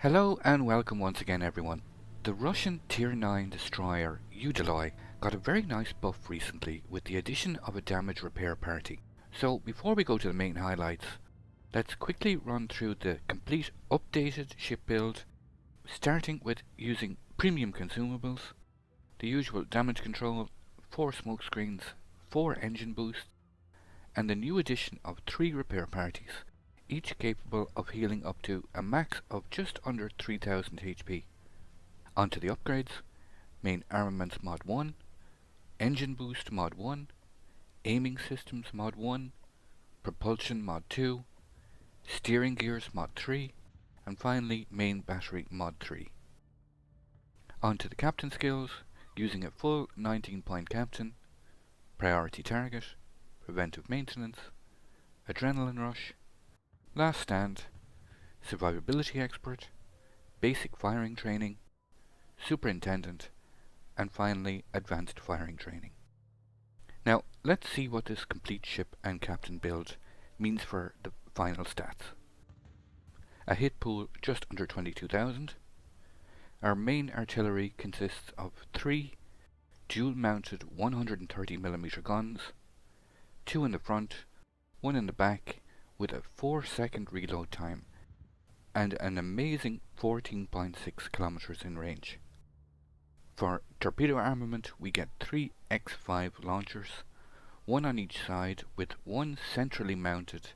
Hello and welcome once again everyone. The Russian Tier 9 destroyer Udaloi got a very nice buff recently with the addition of a damage repair party. So before we go to the main highlights, let's quickly run through the complete updated ship build, starting with using premium consumables, the usual damage control, 4 smoke screens, 4 engine boosts, and the new addition of 3 repair parties, each capable of healing up to a max of just under 3000 HP. Onto the upgrades: main armaments mod 1, engine boost mod 1, aiming systems mod 1, propulsion mod 2, steering gears mod 3, and finally main battery mod 3. Onto the captain skills, using a full 19-point captain, priority target, preventive maintenance, adrenaline rush, last stand, survivability expert, basic firing training, superintendent, and finally advanced firing training. Now let's see what this complete ship and captain build means for the final stats. A hit pool just under 22,000. Our main artillery consists of 3 dual mounted 130mm guns, 2 in the front, 1 in the back, with a 4-second reload time and an amazing 14.6 kilometers in range. For torpedo armament we get 3 X5 launchers, 1 on each side, with 1 centrally mounted,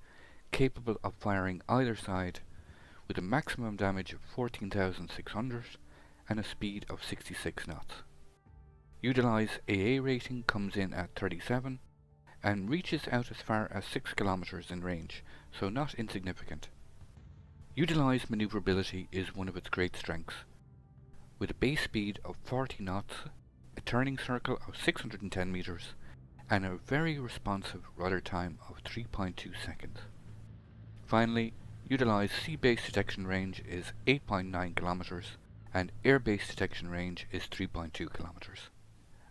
capable of firing either side, with a maximum damage of 14,600 and a speed of 66 knots. Udaloi's AA rating comes in at 37 and reaches out as far as 6 kilometers in range, so not insignificant. Udaloi's maneuverability is one of its great strengths, with a base speed of 40 knots, a turning circle of 610 meters, and a very responsive rudder time of 3.2 seconds. Finally, Udaloi's sea-based detection range is 8.9 kilometers, and air-based detection range is 3.2 kilometers.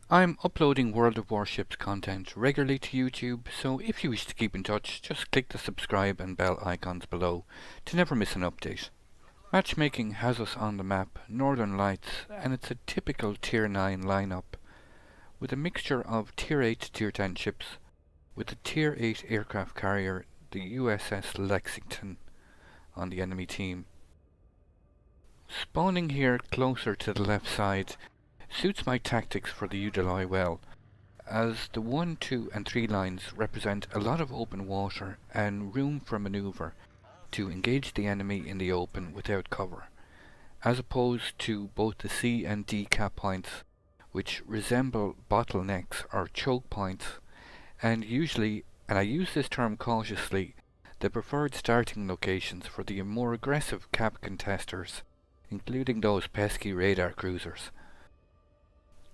I'm uploading World of Warships content regularly to YouTube, so if you wish to keep in touch, just click the subscribe and bell icons below to never miss an update. Matchmaking has us on the map Northern Lights, and it's a typical Tier 9 lineup, with a mixture of Tier 8 to Tier 10 ships, with the Tier 8 aircraft carrier, the USS Lexington, on the enemy team. Spawning here closer to the left side suits my tactics for the Udaloi well, as the 1, 2 and 3 lines represent a lot of open water and room for manoeuvre to engage the enemy in the open without cover, as opposed to both the C and D cap points, which resemble bottlenecks or choke points, and usually, and I use this term cautiously, the preferred starting locations for the more aggressive cap contesters, including those pesky radar cruisers.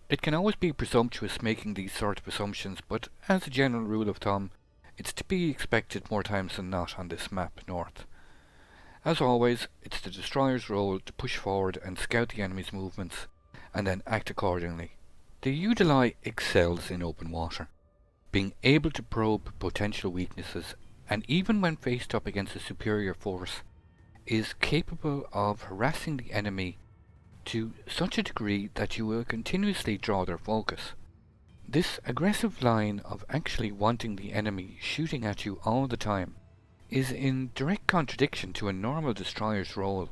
It can always be presumptuous making these sort of assumptions, but as a general rule of thumb, it's to be expected more times than not on this map north. As always, it's the destroyer's role to push forward and scout the enemy's movements, and then act accordingly. The Udaloi excels in open water, being able to probe potential weaknesses, and even when faced up against a superior force, is capable of harassing the enemy to such a degree that you will continuously draw their focus. This aggressive line of actually wanting the enemy shooting at you all the time is in direct contradiction to a normal destroyer's role,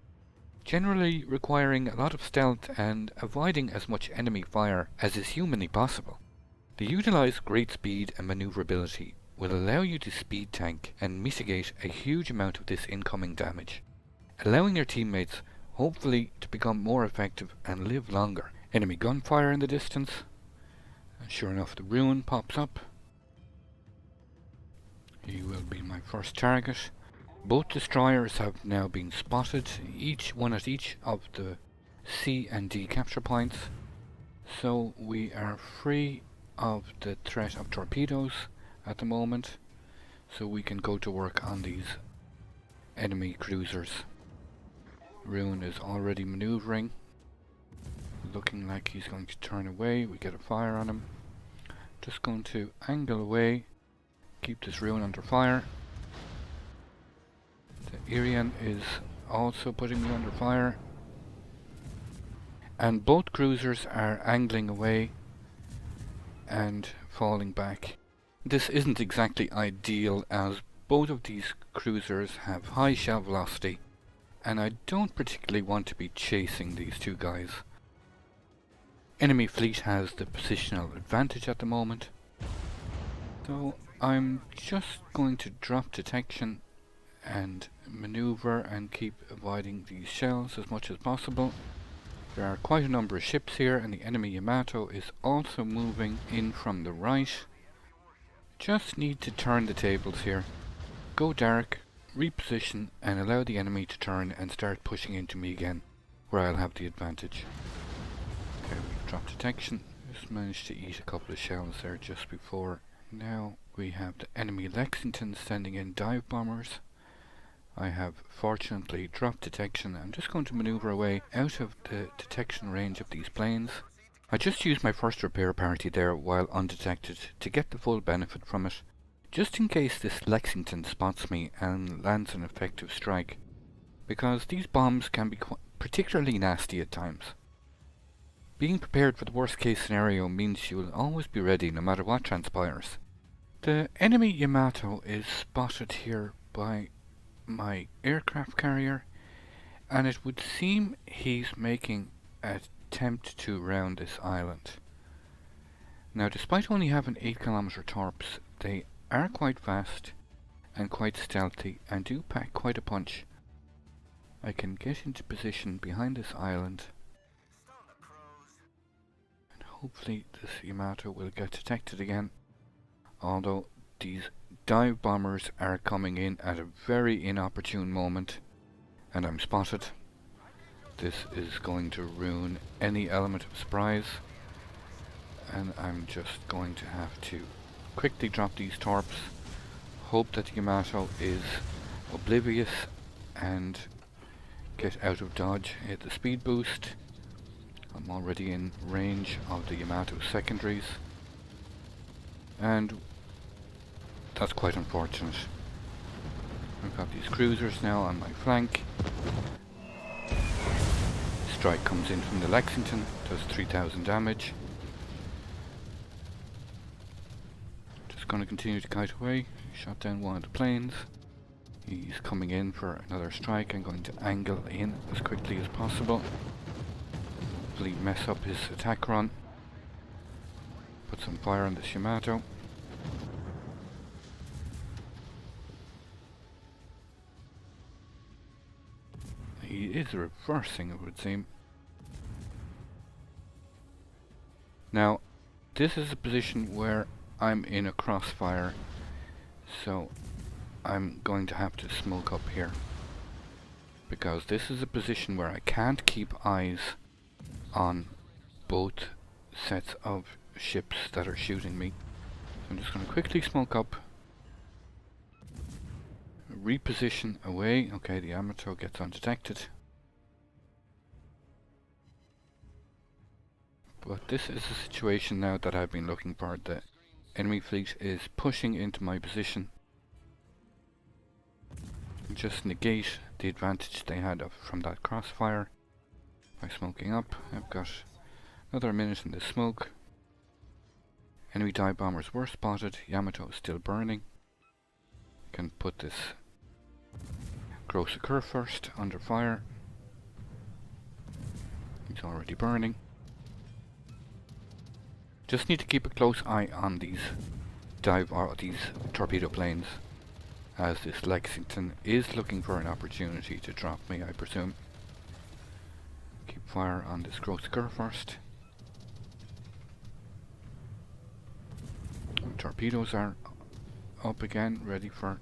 generally requiring a lot of stealth and avoiding as much enemy fire as is humanly possible. The Udaloi's great speed and maneuverability will allow you to speed tank and mitigate a huge amount of this incoming damage, allowing your teammates hopefully to become more effective and live longer. Enemy gunfire in the distance, and sure enough the ruin pops up. He will be my first target. Both destroyers have now been spotted, each one at each of the C and D capture points, so we are free of the threat of torpedoes at the moment, so we can go to work on these enemy cruisers. Ruin is already maneuvering, looking like he's going to turn away. We get a fire on him. Just going to angle away, keep this Ruin under fire. The Irian is also putting me under fire. And both cruisers are angling away and falling back. This isn't exactly ideal, as both of these cruisers have high shell velocity, and I don't particularly want to be chasing these two guys. Enemy fleet has the positional advantage at the moment, so I'm just going to drop detection and maneuver and keep avoiding these shells as much as possible. There are quite a number of ships here, and the enemy Yamato is also moving in from the right. Just need to turn the tables here. Go dark, reposition, and allow the enemy to turn and start pushing into me again, where I'll have the advantage. Okay, we drop detection. Just managed to eat a couple of shells there just before. Now we have the enemy Lexington sending in dive bombers. I have fortunately dropped detection. I'm just going to maneuver away out of the detection range of these planes. I just used my first repair party there while undetected to get the full benefit from it, just in case this Lexington spots me and lands an effective strike, because these bombs can be particularly nasty at times. Being prepared for the worst case scenario means you will always be ready no matter what transpires. The enemy Yamato is spotted here by my aircraft carrier, and it would seem he's making an attempt to round this island. Now, despite only having 8km torps, they are quite fast and quite stealthy and do pack quite a punch. I can get into position behind this island, and hopefully this Yamato will get detected again, although these dive bombers are coming in at a very inopportune moment, and I'm spotted. This is going to ruin any element of surprise, and I'm just going to have to quickly drop these torps, hope that the Yamato is oblivious and get out of dodge. Hit the speed boost. I'm already in range of the Yamato secondaries, and that's quite unfortunate. I've got these cruisers now on my flank. Strike comes in from the Lexington, does 3000 damage. Just going to continue to kite away. Shot down one of the planes. He's coming in for another strike. I'm going to angle in as quickly as possible. Hopefully mess up his attack run. Put some fire on this Yamato. He is reversing, it would seem. Now, this is a position where I'm in a crossfire, so I'm going to have to smoke up here, because this is a position where I can't keep eyes on both sets of ships that are shooting me. So I'm just going to quickly smoke up, reposition away. Okay, the Yamato gets undetected. But this is a situation now that I've been looking for. The enemy fleet is pushing into my position. Just negate the advantage they had from that crossfire by smoking up. I've got another minute in the smoke. Enemy dive bombers were spotted. Yamato is still burning. Can put this gross occur first under fire. He's already burning. Just need to keep a close eye on these these torpedo planes, as this Lexington is looking for an opportunity to drop me, I presume. Keep fire on this gross occur first. Torpedoes are up again, ready for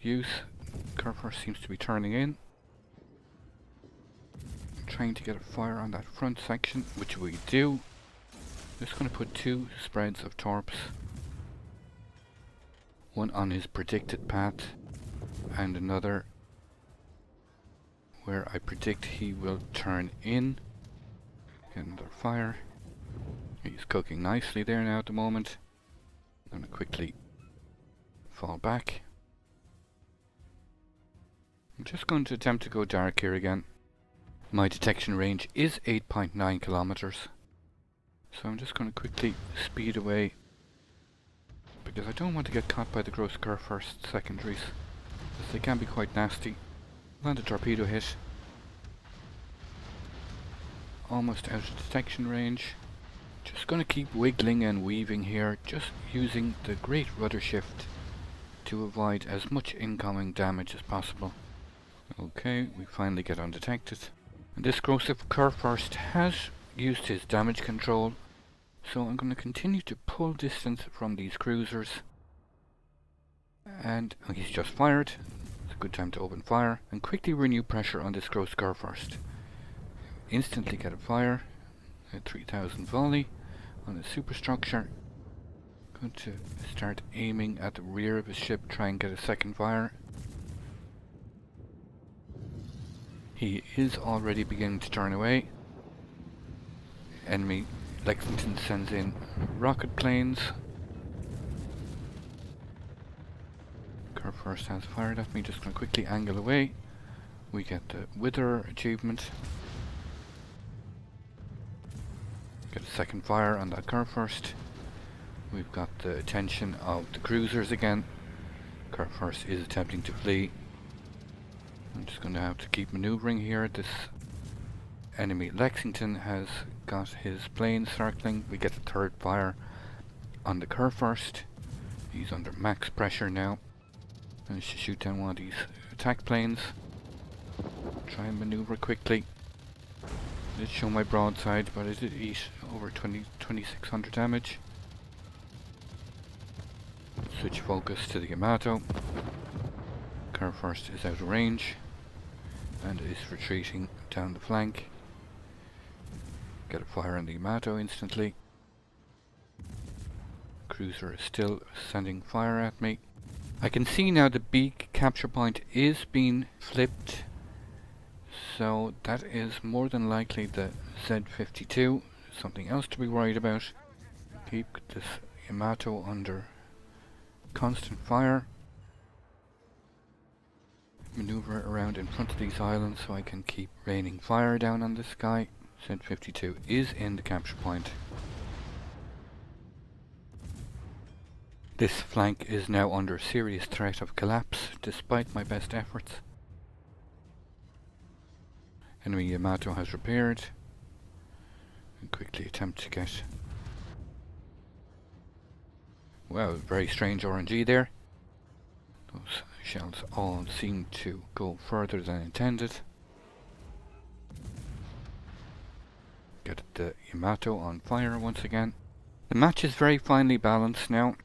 use. Curfer seems to be turning in. I'm trying to get a fire on that front section, which we do. Just going to put 2 spreads of torps. One on his predicted path, and another where I predict he will turn in. Get another fire. He's cooking nicely there now at the moment. I'm going to quickly fall back. I'm just going to attempt to go dark here again. My detection range is 8.9 kilometers. So I'm just going to quickly speed away, because I don't want to get caught by the gross first secondaries, as they can be quite nasty. Land a torpedo hit. Almost out of detection range. Just going to keep wiggling and weaving here, just using the great rudder shift to avoid as much incoming damage as possible. Okay, we finally get undetected. And this corrosive first has used his damage control, so I'm going to continue to pull distance from these cruisers. And he's just fired. It's a good time to open fire and quickly renew pressure on this gross first. Instantly get a fire, a 3000 volley on a superstructure. Going to start aiming at the rear of his ship, try and get a second fire. He is already beginning to turn away. Enemy Lexington sends in rocket planes. Curve first has fired at me, just going to quickly angle away. We get the Wither achievement. Get a second fire on that curve first. We've got the attention of the cruisers again. Curve first is attempting to flee. I'm just going to have to keep maneuvering here. This enemy Lexington has got his plane circling. We get the third fire on the curve first. He's under max pressure now. Managed to shoot down one of these attack planes. Try and maneuver quickly. I did show my broadside, but I did eat over 2600 damage. Switch focus to the Yamato. Curve first is out of range and is retreating down the flank. Get a fire on the Yamato instantly. Cruiser is still sending fire at me. I can see now the beak capture point is being flipped, so that is more than likely the Z-52. Something else to be worried about. Keep this Yamato under constant fire. Maneuver around in front of these islands so I can keep raining fire down on this guy. Z-52 is in the capture point. This flank is now under serious threat of collapse despite my best efforts. Enemy Yamato has repaired. And quickly attempt to get... Wow, very strange RNG there. Those shells all seem to go further than intended. Get the Yamato on fire once again. The match is very finely balanced now.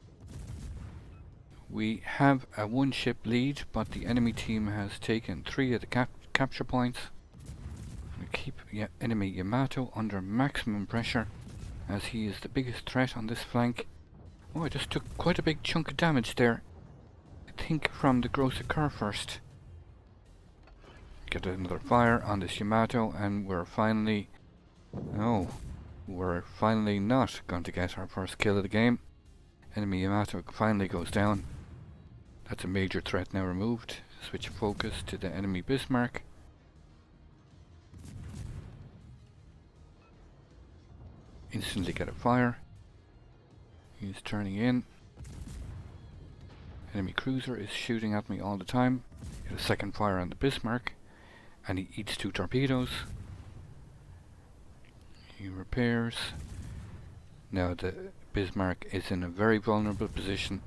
We have a one ship lead, but the enemy team has taken 3 of the capture points. We keep enemy Yamato under maximum pressure, as he is the biggest threat on this flank. Oh, I just took quite a big chunk of damage there. I think from the gross curve first. Get another fire on this Yamato, and we're finally... Oh, we're finally not going to get our first kill of the game. Enemy Yamato finally goes down. That's a major threat now removed. Switch focus to the enemy Bismarck. Instantly get a fire. He's turning in. Enemy cruiser is shooting at me all the time. Get a second fire on the Bismarck, and he eats 2 torpedoes. He repairs. Now the Bismarck is in a very vulnerable position.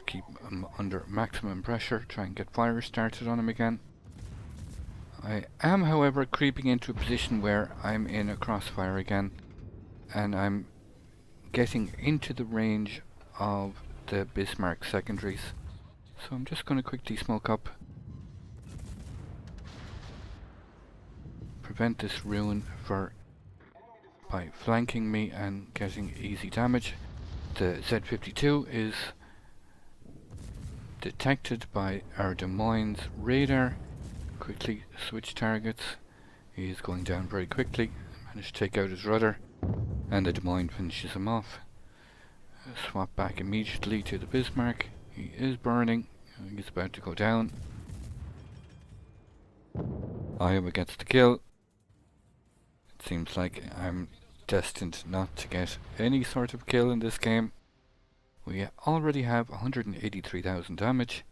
Keep him under maximum pressure, try and get fire started on him again. I am, however, creeping into a position where I'm in a crossfire again, and I'm getting into the range of the Bismarck secondaries. So I'm just going to quickly smoke up. Prevent this ruin by flanking me and getting easy damage. The Z-52 is detected by our Des Moines radar. Quickly switch targets. He is going down very quickly. Managed to take out his rudder, and the Des Moines finishes him off. Swap back immediately to the Bismarck. He is burning. He's about to go down. Iowa gets the kill. It seems like I'm destined not to get any sort of kill in this game. We already have 183,000 damage.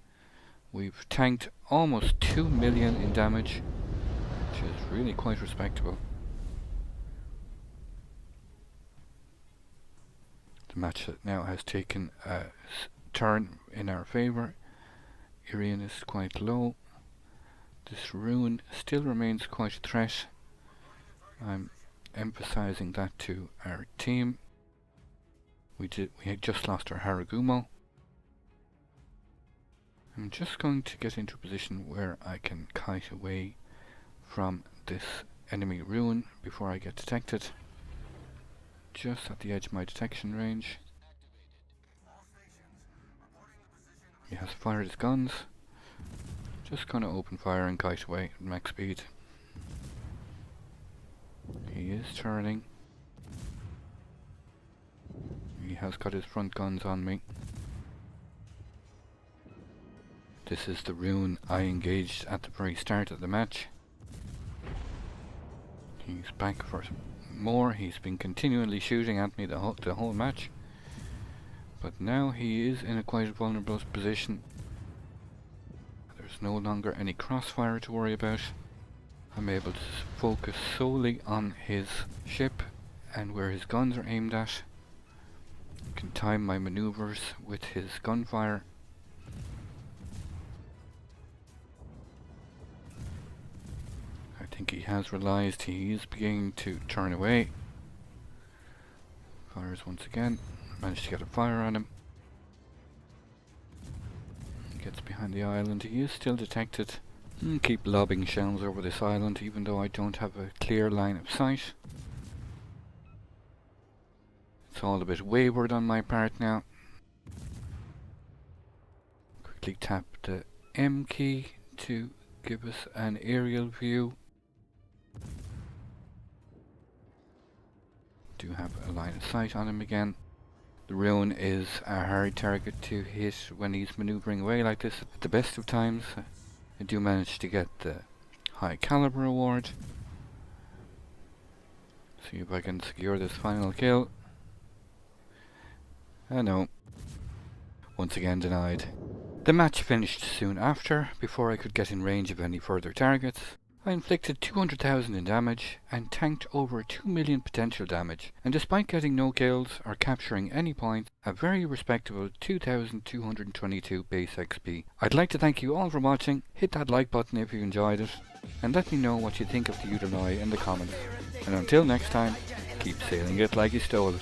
We've tanked almost 2 million in damage, which is really quite respectable. The match now has taken a turn in our favour. Irian is quite low. This ruin still remains quite a threat. I'm emphasizing that to our team. We had just lost our Haragumo. I'm just going to get into a position where I can kite away from this enemy ruin before I get detected. Just at the edge of my detection range. He has fired his guns. Just gonna open fire and kite away at max speed. He is turning. He has got his front guns on me. This is the ruin I engaged at the very start of the match. He's back for more. He's been continually shooting at me the whole match. But now he is in a quite vulnerable position. There's no longer any crossfire to worry about. I'm able to focus solely on his ship and where his guns are aimed at. I can time my maneuvers with his gunfire. I think he has realised he is beginning to turn away. Fires once again. Managed to get a fire on him. He gets behind the island. He is still detected. Keep lobbing shells over this island even though I don't have a clear line of sight. It's all a bit wayward on my part now. Quickly tap the M key to give us an aerial view. Do have a line of sight on him again. The ruin is a hard target to hit when he's maneuvering away like this. At the best of times, I do manage to get the high caliber award. See if I can secure this final kill. No. Once again denied. The match finished soon after, before I could get in range of any further targets. I inflicted 200,000 in damage and tanked over 2 million potential damage, and despite getting no kills or capturing any points, a very respectable 2,222 base XP. I'd like to thank you all for watching. Hit that like button if you enjoyed it, and let me know what you think of the Udaloi in the comments. And until next time, keep sailing it like you stole it.